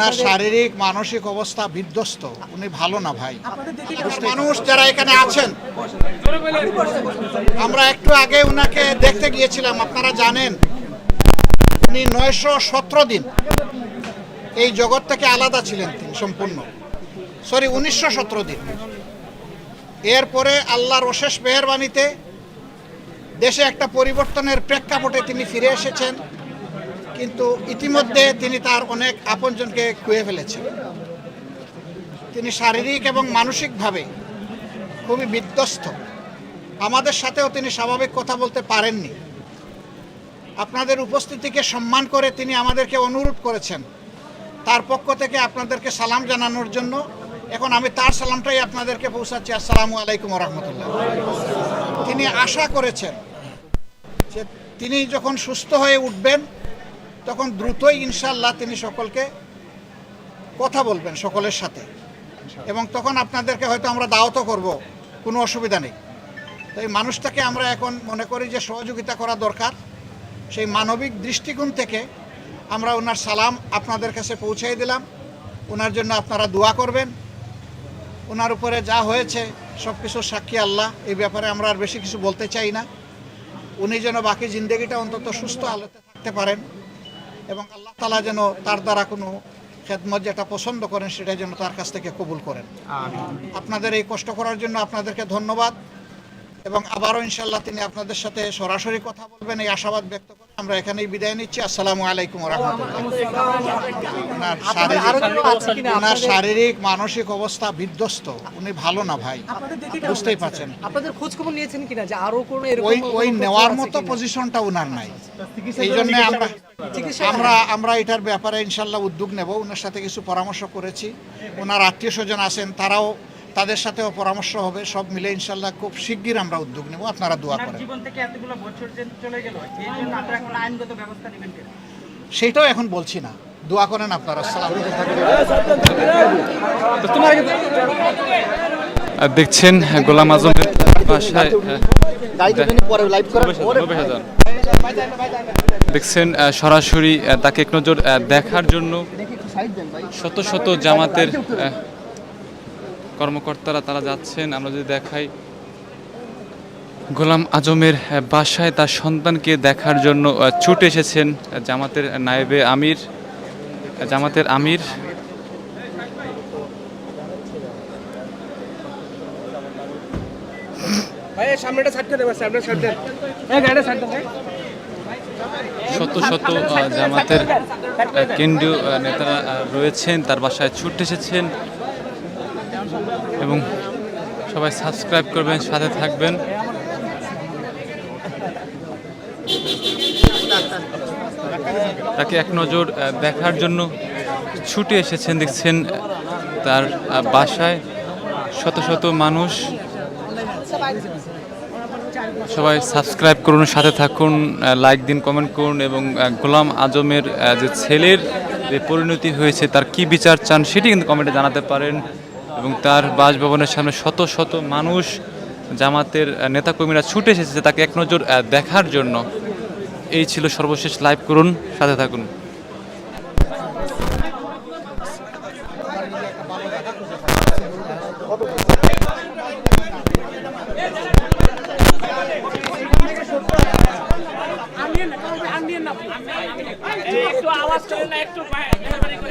তার শারীরিক মানসিক অবস্থা বিধ্বস্ত, উনি ভালো না ভাই। মানুষ যারা এখানে আছেন, আমরা একটু আগে উনাকে দেখতে গিয়েছিলাম। আপনারা জানেন উনি 917 দিন এই জগৎ থেকে আলাদা ছিলেন, তিনি সম্পূর্ণ 1917 দিন। এরপরে আল্লাহর অশেষ মেহেরবানিতে দেশে একটা পরিবর্তনের প্রেক্ষাপটে তিনি ফিরে এসেছেন, কিন্তু ইতিমধ্যে তিনি তার অনেক আপনজনকে খুঁয়ে ফেলেছেন। তিনি শারীরিক এবং মানসিকভাবে খুবই বিধ্বস্ত। আমাদের সাথেও তিনি স্বাভাবিক কথা বলতে পারেননি। আপনাদের উপস্থিতিকে সম্মান করে তিনি আমাদেরকে অনুরোধ করেছেন তার পক্ষ থেকে আপনাদেরকে সালাম জানানোর জন্য। এখন আমি তার সালামটাই আপনাদেরকে পৌঁছাচ্ছি। আসসালামু আলাইকুম ওয়া রাহমাতুল্লাহ। তিনি আশা করেছেন যে তিনি যখন সুস্থ হয়ে উঠবেন তখন দ্রুতই ইনশাআল্লাহ তিনি সকলকে কথা বলবেন সকলের সাথে, এবং তখন আপনাদেরকে হয়তো আমরা দাওয়াতও করব, কোনো অসুবিধা নেই। তো এই মানুষটাকে আমরা এখন মনে করি যে সহযোগিতা করা দরকার। সেই মানবিক দৃষ্টিকোণ থেকে আমরা ওনার সালাম আপনাদের কাছে পৌঁছে দিলাম। ওনার জন্য আপনারা দোয়া করবেন। ওনার উপরে যা হয়েছে সব কিছু সাক্ষী আল্লাহ। এই ব্যাপারে আমরা আর বেশি কিছু বলতে চাই না। উনি যেন বাকি জিন্দেগিটা অন্তত সুস্থ আলোতে থাকতে পারেন, এবং আল্লাহ তাআলা যেন তার দ্বারা কোনো খেদমত যেটা পছন্দ করেন সেটা যেন তার কাছ থেকে কবুল করেন। আপনাদের এই কষ্ট করার জন্য আপনাদেরকে ধন্যবাদ, এবং আবারও ইনশাআল্লাহ তিনি আপনাদের সাথে সরাসরি কথা বলবেন এই আশাবাদ ব্যক্ত করে আমরা এখানেই বিদায় নিচ্ছি। আসসালামু আলাইকুম ওয়া রাহমাতুল্লাহ। ওনার শারীরিক মানসিক অবস্থা বিধ্বস্ত, উনি ভালো না ভাই, বুঝতেই পারছেন। আপনাদের খোঁজ খবর নিয়েছেন কিনা যে আরো কোনো ওই নেওয়ার মতো পজিশনটা ওনার নাই। এই জন্য আমরা এটার ব্যাপারে ইনশাল্লাহ উদ্যোগ নেব। ওনার সাথে কিছু পরামর্শ করেছি, ওনার আত্মীয় স্বজন আছেন, তাদের সাথেও পরামর্শ হবে। সব মিলে ইনশাল্লাহ খুব শিগগির আমরা উদ্যোগ নেব। আপনারা দোয়া করেন। জীবন থেকে এতগুলো বছর যে চলে গেল, এই জন্য আপনারা এখন আইনগত ব্যবস্থা নেবেন কিনা সেইটাও এখন বলছি না, দোয়া করেন আপনারা। দেখছেন গোলাম আজমের বাসায় দেখছেন সরাসরি তাকে এক নজর দেখার জন্য শত শত জামাতের কর্মকর্তারা তারা যাচ্ছেন। আমরা যদি দেখাই গোলাম আজমের বাসায় তার সন্তানকে দেখার জন্য ছুটে এসেছেন জামাতের নায়েবে আমির, জামাতের আমির। শত শত জামাতের কেন্দ্রীয় নেতারা রয়েছেন, তার বাসায় ছুটে এসেছেন, এবং সবাই সাবস্ক্রাইব করবেন, সাথে থাকবেন। তাকে এক নজর দেখার জন্য ছুটে এসেছেন। দেখছেন তার বাসায় শত শত মানুষ। সবাই সাবস্ক্রাইব করুন, সাথে থাকুন, লাইক দিন, কমেন্ট করুন, এবং গোলাম আজমের যে ছেলের যে পরিণতি হয়েছে তার কি বিচার চান সেটি কিন্তু কমেন্টে জানাতে পারেন। এবং তার বাসভবনের সামনে শত শত মানুষ, জামাতের নেতাকর্মীরা ছুটে এসেছে তাকে এক নজর দেখার জন্য। এই ছিল সর্বশেষ লাইভ। করুন, সাথে থাকুন।